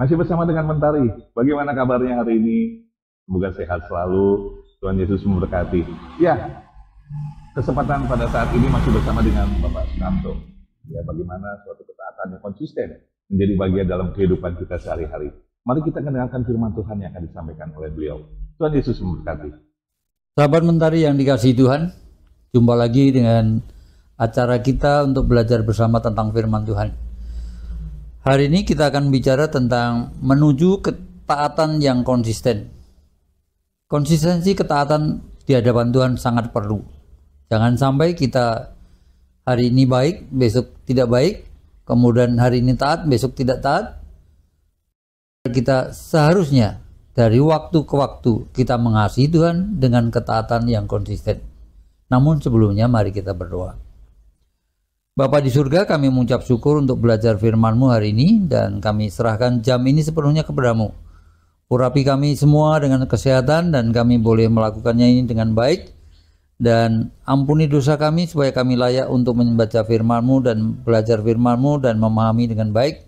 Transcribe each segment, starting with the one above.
Masih bersama dengan Mentari. Bagaimana kabarnya hari ini? Semoga sehat selalu. Tuhan Yesus memberkati. Ya, kesempatan pada saat ini masih bersama dengan Bapak Sukamto. Ya, bagaimana suatu ketaatan yang konsisten menjadi bagian dalam kehidupan kita sehari-hari. Mari kita mendengarkan firman Tuhan yang akan disampaikan oleh beliau. Tuhan Yesus memberkati. Sahabat Mentari yang dikasihi Tuhan, jumpa lagi dengan acara kita untuk belajar bersama tentang firman Tuhan. Hari ini kita akan bicara tentang menuju ketaatan yang konsisten. Konsistensi ketaatan di hadapan Tuhan sangat perlu. Jangan sampai kita hari ini baik, besok tidak baik, kemudian hari ini taat, besok tidak taat. Kita seharusnya dari waktu ke waktu kita mengasihi Tuhan dengan ketaatan yang konsisten. Namun sebelumnya mari kita berdoa. Bapa di surga, kami mengucap syukur untuk belajar firman-Mu hari ini, dan kami serahkan jam ini sepenuhnya kepada-Mu. Urapi kami semua dengan kesehatan, dan kami boleh melakukannya ini dengan baik, dan ampuni dosa kami supaya kami layak untuk membaca firman-Mu dan belajar firman-Mu dan memahami dengan baik.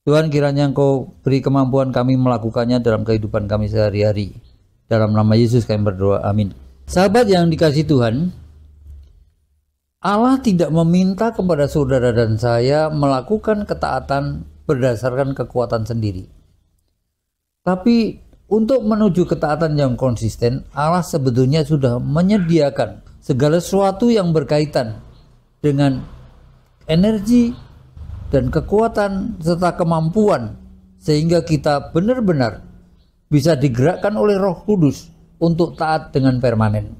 Tuhan, kiranya Engkau beri kemampuan kami melakukannya dalam kehidupan kami sehari-hari. Dalam nama Yesus kami berdoa, amin. Sahabat yang dikasihi Tuhan, Allah tidak meminta kepada saudara dan saya melakukan ketaatan berdasarkan kekuatan sendiri. Tapi untuk menuju ketaatan yang konsisten, Allah sebetulnya sudah menyediakan segala sesuatu yang berkaitan dengan energi dan kekuatan serta kemampuan, sehingga kita benar-benar bisa digerakkan oleh Roh Kudus untuk taat dengan permanen.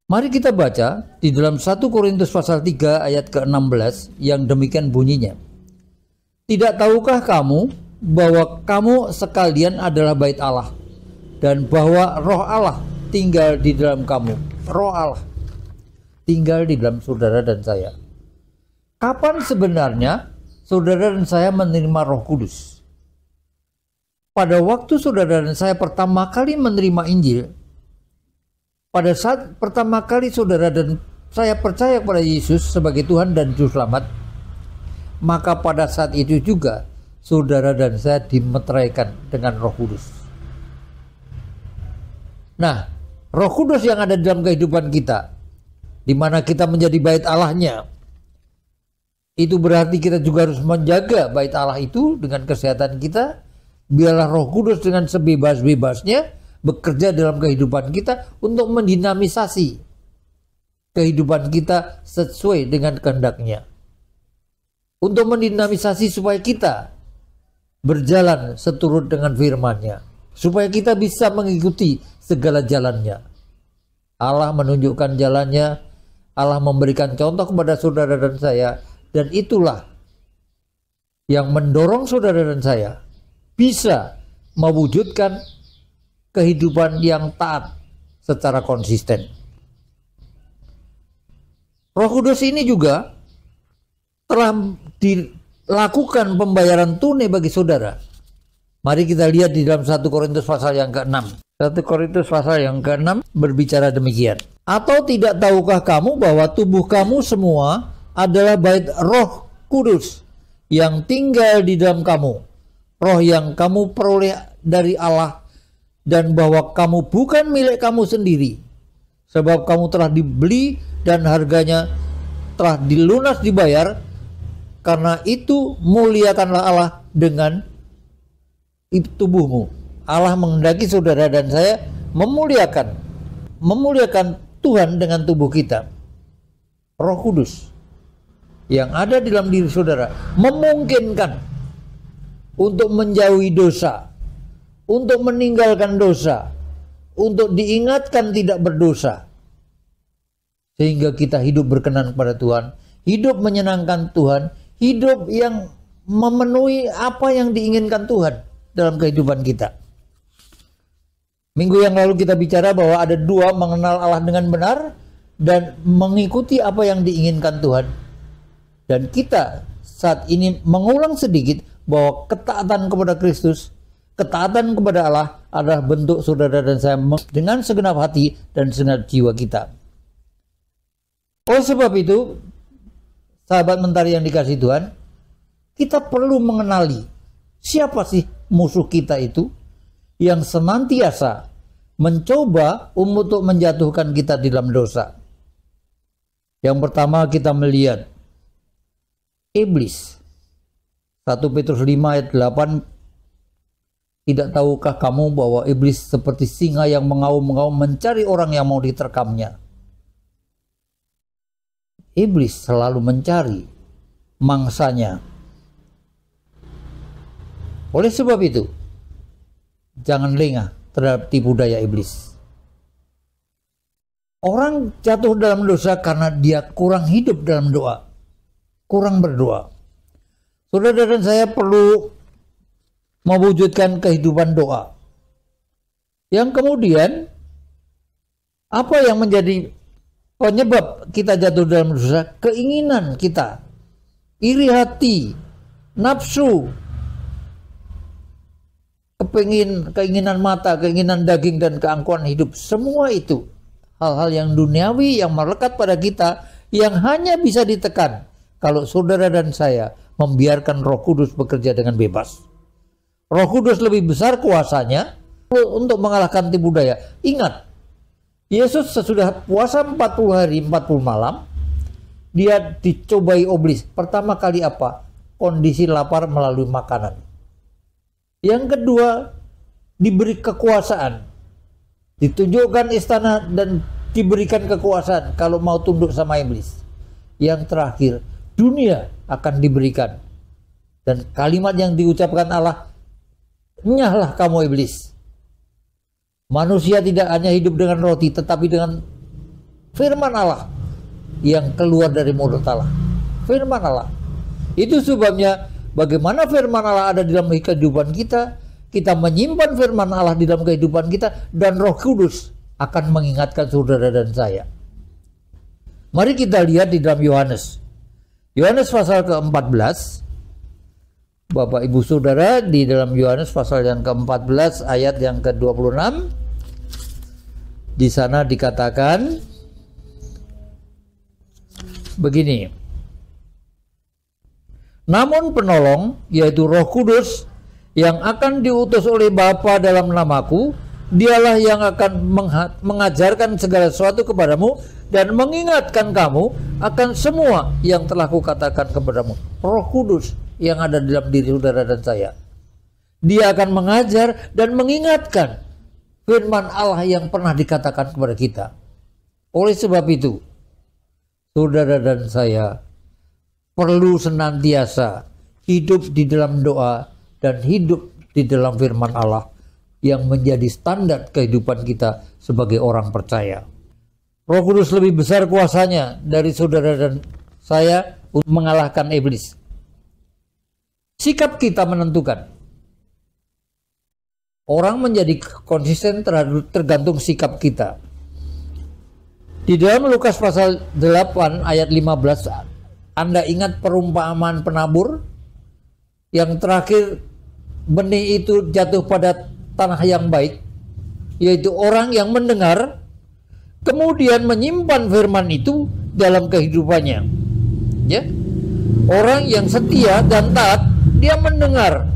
Mari kita baca di dalam 1 Korintus pasal 3 ayat ke-16 yang demikian bunyinya. Tidak tahukah kamu bahwa kamu sekalian adalah bait Allah, dan bahwa Roh Allah tinggal di dalam kamu. Roh Allah tinggal di dalam saudara dan saya. Kapan sebenarnya saudara dan saya menerima Roh Kudus? Pada waktu saudara dan saya pertama kali menerima Injil, pada saat pertama kali saudara dan saya percaya kepada Yesus sebagai Tuhan dan Juru Selamat, maka pada saat itu juga saudara dan saya dimeteraikan dengan Roh Kudus. Nah, Roh Kudus yang ada dalam kehidupan kita, di mana kita menjadi bait Allahnya, itu berarti kita juga harus menjaga bait Allah itu dengan kesehatan kita. Biarlah Roh Kudus dengan sebebas-bebasnya bekerja dalam kehidupan kita untuk mendinamisasi kehidupan kita sesuai dengan kehendak-Nya. Untuk mendinamisasi supaya kita berjalan seturut dengan firman-Nya, supaya kita bisa mengikuti segala jalan-Nya. Allah menunjukkan jalan-Nya, Allah memberikan contoh kepada saudara dan saya, dan itulah yang mendorong saudara dan saya bisa mewujudkan kehidupan yang taat secara konsisten. Roh Kudus ini juga telah dilakukan pembayaran tunai bagi saudara. Mari kita lihat di dalam 1 Korintus pasal yang ke-6. 1 Korintus pasal yang ke-6 berbicara demikian. Atau tidak tahukah kamu bahwa tubuh kamu semua adalah bait Roh Kudus yang tinggal di dalam kamu, Roh yang kamu peroleh dari Allah, dan bahwa kamu bukan milik kamu sendiri, sebab kamu telah dibeli dan harganya telah dilunas dibayar. Karena itu muliakanlah Allah dengan tubuhmu. Allah menghendaki saudara dan saya memuliakan Tuhan dengan tubuh kita. Roh Kudus yang ada di dalam diri saudara memungkinkan untuk menjauhi dosa, untuk meninggalkan dosa, untuk diingatkan tidak berdosa, sehingga kita hidup berkenan kepada Tuhan, hidup menyenangkan Tuhan, hidup yang memenuhi apa yang diinginkan Tuhan dalam kehidupan kita. Minggu yang lalu kita bicara bahwa ada dua: mengenal Allah dengan benar dan mengikuti apa yang diinginkan Tuhan. Dan kita saat ini mengulang sedikit bahwa ketaatan kepada Kristus, ketaatan kepada Allah adalah bentuk saudara dan saya dengan segenap hati dan segenap jiwa kita. Oleh sebab itu, sahabat Mentari yang dikasihi Tuhan, kita perlu mengenali Siapa sih musuh kita itu yang senantiasa mencoba untuk menjatuhkan kita di dalam dosa? Yang pertama kita melihat iblis. 1 Petrus 5 ayat 8, tidak tahukah kamu bahwa iblis seperti singa yang mengaum-ngaum mencari orang yang mau diterkamnya? Iblis selalu mencari mangsanya. Oleh sebab itu, jangan lengah terhadap tipu daya iblis. Orang jatuh dalam dosa karena dia kurang hidup dalam doa, kurang berdoa. Saudara dan saya perlu mewujudkan kehidupan doa. Yang kemudian, apa yang menjadi penyebab kita jatuh dalam dosa? Keinginan kita, iri hati, nafsu, keinginan mata, keinginan daging, dan keangkuhan hidup. Semua itu hal-hal yang duniawi yang melekat pada kita, yang hanya bisa ditekan kalau saudara dan saya membiarkan Roh Kudus bekerja dengan bebas. Roh Kudus lebih besar kuasanya untuk mengalahkan tipu daya. Ingat, Yesus sesudah puasa 40 hari 40 malam, dia dicobai iblis. Pertama kali apa? Kondisi lapar melalui makanan. Yang kedua, diberi kekuasaan. Ditunjukkan istana dan diberikan kekuasaan kalau mau tunduk sama iblis. Yang terakhir, dunia akan diberikan. Dan kalimat yang diucapkan Allah, nyahlah kamu iblis. Manusia tidak hanya hidup dengan roti, tetapi dengan firman Allah yang keluar dari mulut Allah. Firman Allah. Itu sebabnya bagaimana firman Allah ada di dalam kehidupan kita, kita menyimpan firman Allah di dalam kehidupan kita, dan Roh Kudus akan mengingatkan saudara dan saya. Mari kita lihat di dalam Yohanes. Yohanes pasal ke-14. Bapak Ibu Saudara, di dalam Yohanes pasal yang ke-14 ayat yang ke-26, di sana dikatakan begini. Namun penolong, yaitu Roh Kudus, yang akan diutus oleh Bapa dalam namaku, dialah yang akan mengajarkan segala sesuatu kepadamu dan mengingatkan kamu akan semua yang telah kukatakan kepadamu. Roh Kudus yang ada dalam diri saudara dan saya, dia akan mengajar dan mengingatkan firman Allah yang pernah dikatakan kepada kita. Oleh sebab itu, saudara dan saya perlu senantiasa hidup di dalam doa dan hidup di dalam firman Allah yang menjadi standar kehidupan kita sebagai orang percaya. Roh Kudus lebih besar kuasanya dari saudara dan saya untuk mengalahkan iblis. Sikap kita menentukan. Orang menjadi konsisten tergantung sikap kita. Di dalam Lukas pasal 8 ayat 15, Anda ingat perumpamaan penabur? Yang terakhir, benih itu jatuh pada tanah yang baik, yaitu orang yang mendengar, kemudian menyimpan firman itu dalam kehidupannya. Ya, orang yang setia dan taat, dia mendengar,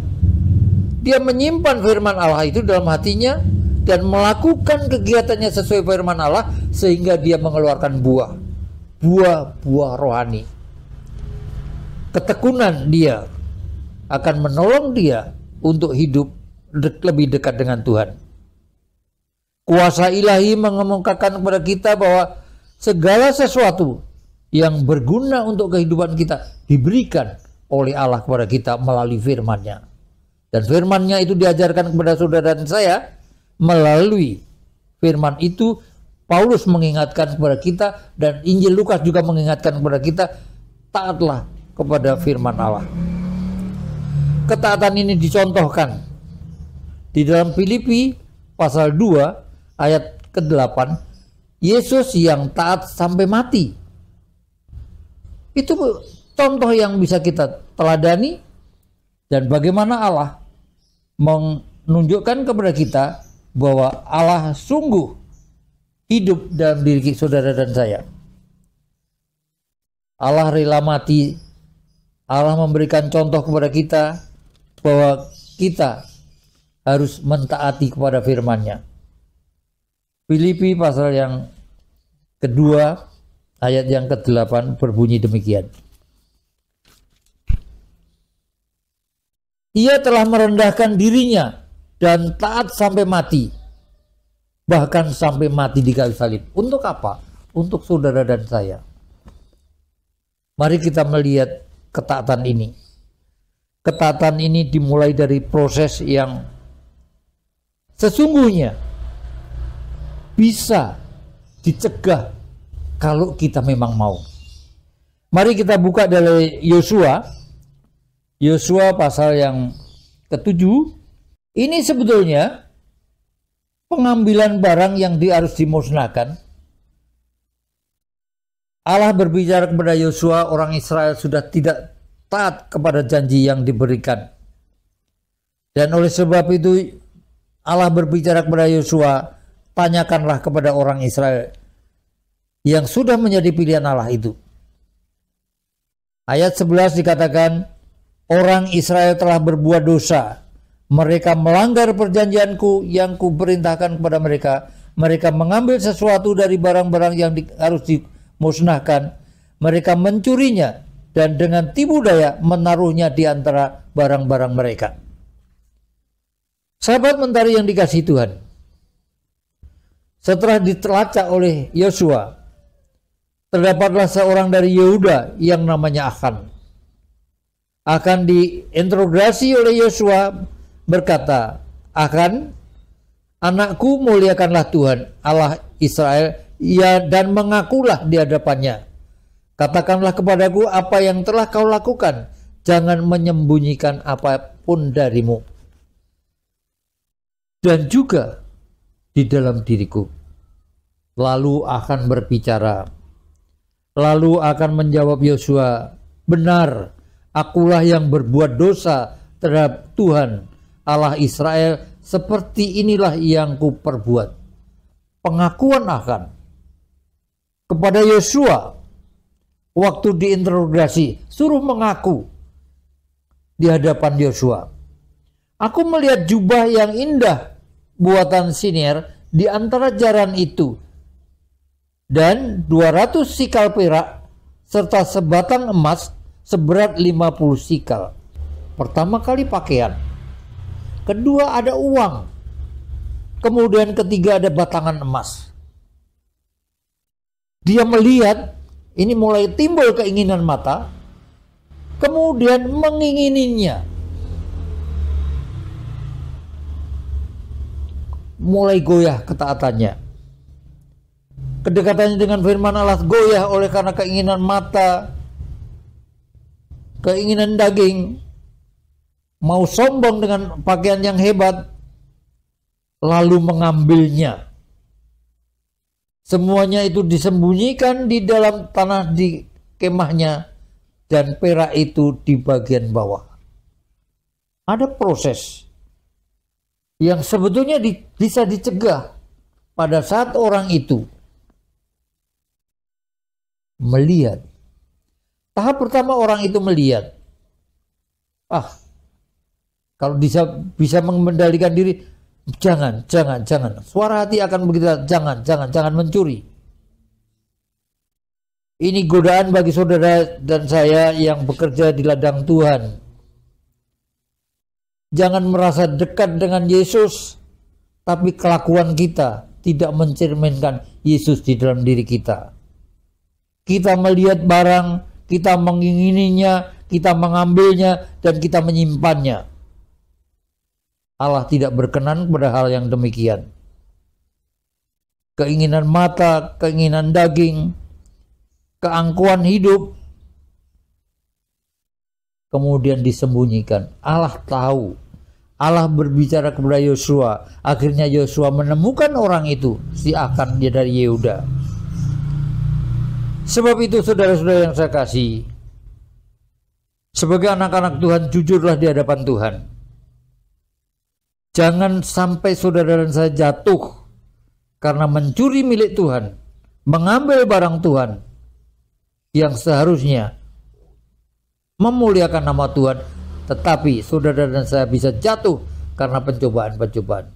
dia menyimpan firman Allah itu dalam hatinya dan melakukan kegiatannya sesuai firman Allah, sehingga dia mengeluarkan buah rohani. Ketekunan dia akan menolong dia untuk hidup lebih dekat dengan Tuhan. Kuasa ilahi mengemukakan kepada kita bahwa segala sesuatu yang berguna untuk kehidupan kita diberikan oleh Allah kepada kita melalui firman-Nya. Dan firman-Nya itu diajarkan kepada saudara dan saya melalui firman itu. Paulus mengingatkan kepada kita, dan Injil Lukas juga mengingatkan kepada kita, taatlah kepada firman Allah. Ketaatan ini dicontohkan di dalam Filipi pasal 2 ayat ke-8. Yesus yang taat sampai mati. Itu contoh yang bisa kita teladani, dan bagaimana Allah menunjukkan kepada kita bahwa Allah sungguh hidup dalam diri saudara dan saya. Allah rela mati. Allah memberikan contoh kepada kita bahwa kita harus mentaati kepada firman-Nya. Filipi pasal yang kedua ayat yang ke-8 berbunyi demikian. Ia telah merendahkan dirinya dan taat sampai mati, bahkan sampai mati di kayu salib. Untuk apa? Untuk saudara dan saya. Mari kita melihat ketaatan ini. Ketaatan ini dimulai dari proses yang sesungguhnya bisa dicegah kalau kita memang mau. Mari kita buka dari Yosua pasal yang ke-7. Ini sebetulnya pengambilan barang yang harus dimusnahkan. Allah berbicara kepada Yosua, orang Israel sudah tidak taat kepada janji yang diberikan. Dan oleh sebab itu Allah berbicara kepada Yosua, tanyakanlah kepada orang Israel yang sudah menjadi pilihan Allah itu. Ayat 11 dikatakan, orang Israel telah berbuat dosa. Mereka melanggar perjanjianku yang kuperintahkan kepada mereka. Mereka mengambil sesuatu dari barang-barang yang harus dimusnahkan. Mereka mencurinya dan dengan tipu daya menaruhnya di antara barang-barang mereka. Sahabat mentari yang dikasihi Tuhan, setelah ditelacak oleh Yosua, terdapatlah seorang dari Yehuda yang namanya Akan. Akan diinterogasi oleh Yosua, berkata, Akan, anakku, muliakanlah Tuhan Allah Israel, ya, dan mengakulah di hadapannya. Katakanlah kepadaku apa yang telah kau lakukan, jangan menyembunyikan apapun darimu. Dan juga di dalam diriku. Lalu akan berbicara. Lalu akan menjawab Yosua, benar, akulah yang berbuat dosa terhadap Tuhan Allah Israel, seperti inilah yang kuperbuat. Pengakuan akan kepada Yosua waktu diinterogasi, suruh mengaku di hadapan Yosua. Aku melihat jubah yang indah buatan Siniar di antara jaran itu, dan 200 sikal perak serta sebatang emas seberat 50 sikal. Pertama kali pakaian, kedua ada uang, kemudian ketiga ada batangan emas. Dia melihat, ini mulai timbul keinginan mata, kemudian mengingininya. Mulai goyah ketaatannya. Kedekatannya dengan firman Allah goyah oleh karena keinginan mata, keinginan daging, mau sombong dengan pakaian yang hebat, lalu mengambilnya. Semuanya itu disembunyikan di dalam tanah di kemahnya, dan perak itu di bagian bawah. Ada proses yang sebetulnya bisa dicegah pada saat orang itu melihat. Tahap pertama orang itu melihat. Kalau bisa mengendalikan diri, jangan. Suara hati akan begitu, jangan mencuri. Ini godaan bagi saudara dan saya yang bekerja di ladang Tuhan. Jangan merasa dekat dengan Yesus, tapi kelakuan kita tidak mencerminkan Yesus di dalam diri kita. Kita melihat barang, kita mengingininya, kita mengambilnya, dan kita menyimpannya. Allah tidak berkenan kepada hal yang demikian. Keinginan mata, keinginan daging, keangkuhan hidup, kemudian disembunyikan. Allah tahu. Allah berbicara kepada Yosua. Akhirnya Yosua menemukan orang itu, si Akan, dia dari Yehuda. Sebab itu saudara-saudara yang saya kasih, sebagai anak-anak Tuhan, jujurlah di hadapan Tuhan. Jangan sampai saudara dan saya jatuh karena mencuri milik Tuhan, mengambil barang Tuhan yang seharusnya memuliakan nama Tuhan, tetapi saudara dan saya bisa jatuh karena pencobaan-pencobaan.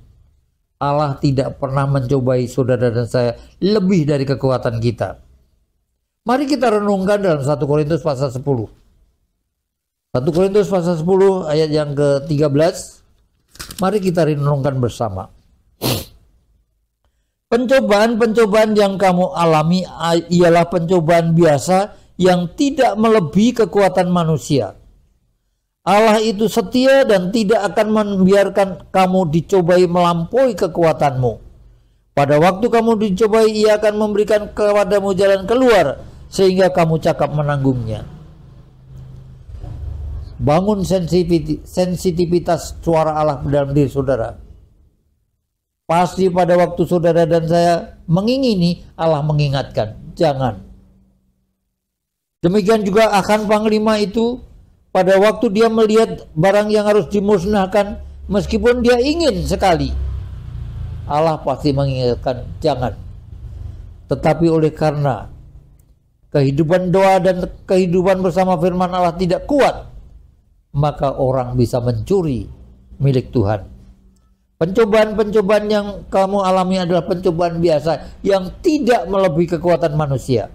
Allah tidak pernah mencobai saudara dan saya lebih dari kekuatan kita. Mari kita renungkan dalam 1 Korintus pasal 10. 1 Korintus pasal 10 ayat yang ke-13. Mari kita renungkan bersama. Pencobaan-pencobaan yang kamu alami ialah pencobaan biasa yang tidak melebihi kekuatan manusia. Allah itu setia dan tidak akan membiarkan kamu dicobai melampaui kekuatanmu. Pada waktu kamu dicobai, Ia akan memberikan kepadamu jalan keluar sehingga kamu cakap menanggungnya. Bangun sensitivitas suara Allah dalam diri saudara. Pasti pada waktu saudara dan saya mengingini, Allah mengingatkan, jangan. Demikian juga Akhan Panglima itu, pada waktu dia melihat barang yang harus dimusnahkan, meskipun dia ingin sekali, Allah pasti mengingatkan, jangan. Tetapi oleh karena kehidupan doa dan kehidupan bersama firman Allah tidak kuat, maka orang bisa mencuri milik Tuhan. Pencobaan-pencobaan yang kamu alami adalah pencobaan biasa yang tidak melebihi kekuatan manusia.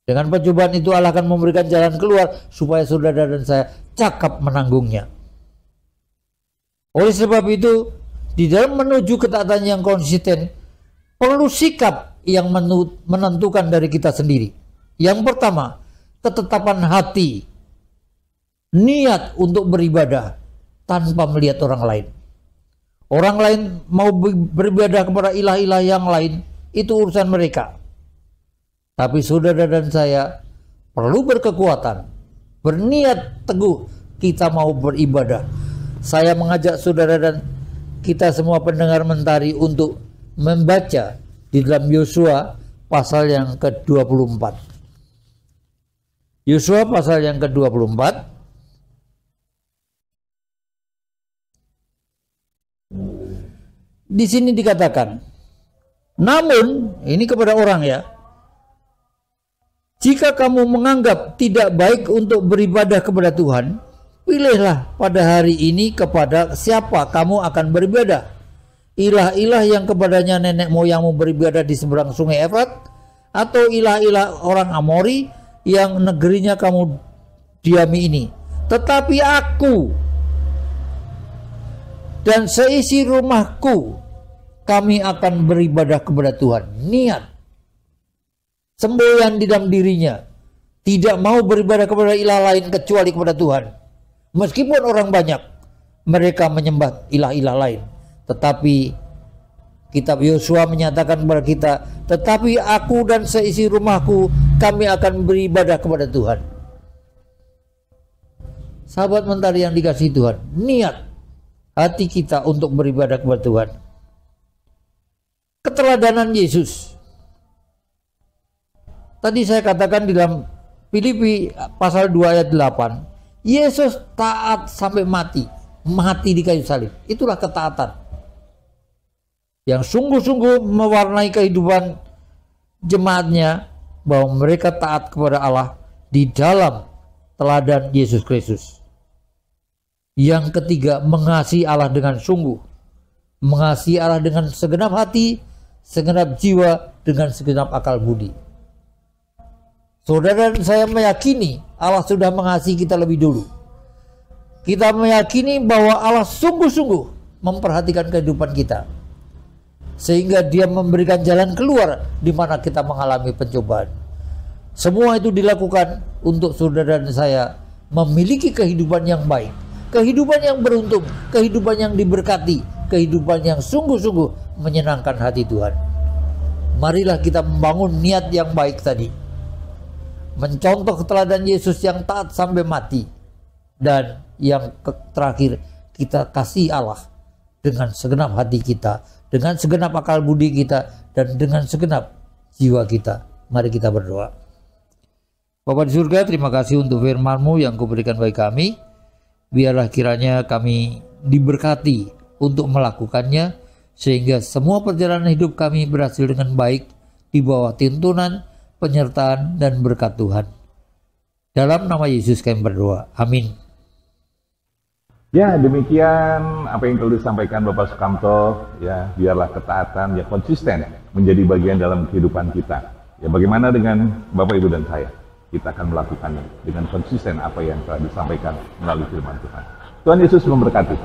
Dengan pencobaan itu Allah akan memberikan jalan keluar supaya saudara dan saya cakap menanggungnya. Oleh sebab itu, di dalam menuju ketaatan yang konsisten, perlu sikap yang menentukan dari kita sendiri. Yang pertama, ketetapan hati, niat untuk beribadah tanpa melihat orang lain. Orang lain mau beribadah kepada ilah-ilah yang lain, itu urusan mereka. Tapi saudara dan saya perlu berkekuatan, berniat teguh kita mau beribadah. Saya mengajak saudara dan kita semua pendengar Mentari untuk membaca di dalam Yosua pasal yang ke-24. Yosua pasal yang ke-24. Di sini dikatakan, namun ini kepada orang ya, jika kamu menganggap tidak baik untuk beribadah kepada Tuhan, pilihlah pada hari ini kepada siapa kamu akan beribadah. Ilah-ilah yang kepadanya nenek moyangmu beribadah di seberang sungai Efrat, atau ilah-ilah orang Amori yang negerinya kamu diami ini. Tetapi aku dan seisi rumahku, kami akan beribadah kepada Tuhan. Niat, semboyan di dalam dirinya, tidak mau beribadah kepada ilah lain kecuali kepada Tuhan. Meskipun orang banyak, mereka menyembah ilah-ilah lain. Tetapi kitab Yosua menyatakan kepada kita, tetapi aku dan seisi rumahku, kami akan beribadah kepada Tuhan. Sahabat Mentari yang dikasihi Tuhan, niat hati kita untuk beribadah kepada Tuhan. Keteladanan Yesus. Tadi saya katakan di dalam Filipi pasal 2 ayat 8, Yesus taat sampai mati, mati di kayu salib. Itulah ketaatan yang sungguh-sungguh mewarnai kehidupan jemaatnya, bahwa mereka taat kepada Allah di dalam teladan Yesus Kristus. Yang ketiga, mengasihi Allah dengan sungguh, mengasihi Allah dengan segenap hati, segenap jiwa, dengan segenap akal budi. Saudara dan saya meyakini Allah sudah mengasihi kita lebih dulu. Kita meyakini bahwa Allah sungguh-sungguh memperhatikan kehidupan kita, sehingga Dia memberikan jalan keluar di mana kita mengalami pencobaan. Semua itu dilakukan untuk saudara dan saya memiliki kehidupan yang baik, kehidupan yang beruntung, kehidupan yang diberkati, kehidupan yang sungguh-sungguh menyenangkan hati Tuhan. Marilah kita membangun niat yang baik tadi, mencontoh teladan Yesus yang taat sampai mati, dan yang terakhir, kita kasih Allah dengan segenap hati kita, dengan segenap akal budi kita, dan dengan segenap jiwa kita. Mari kita berdoa. Bapa di surga, terima kasih untuk firman-Mu yang Kau berikan bagi kami. Biarlah kiranya kami diberkati untuk melakukannya, sehingga semua perjalanan hidup kami berhasil dengan baik di bawah tuntunan, penyertaan, dan berkat Tuhan. Dalam nama Yesus kami berdoa. Amin. Ya, demikian apa yang telah disampaikan Bapak Sukamto. Ya, biarlah ketaatan yang konsisten menjadi bagian dalam kehidupan kita. Ya, bagaimana dengan Bapak, Ibu, dan saya? Kita akan melakukannya dengan konsisten apa yang telah disampaikan melalui firman Tuhan. Tuhan Yesus memberkati.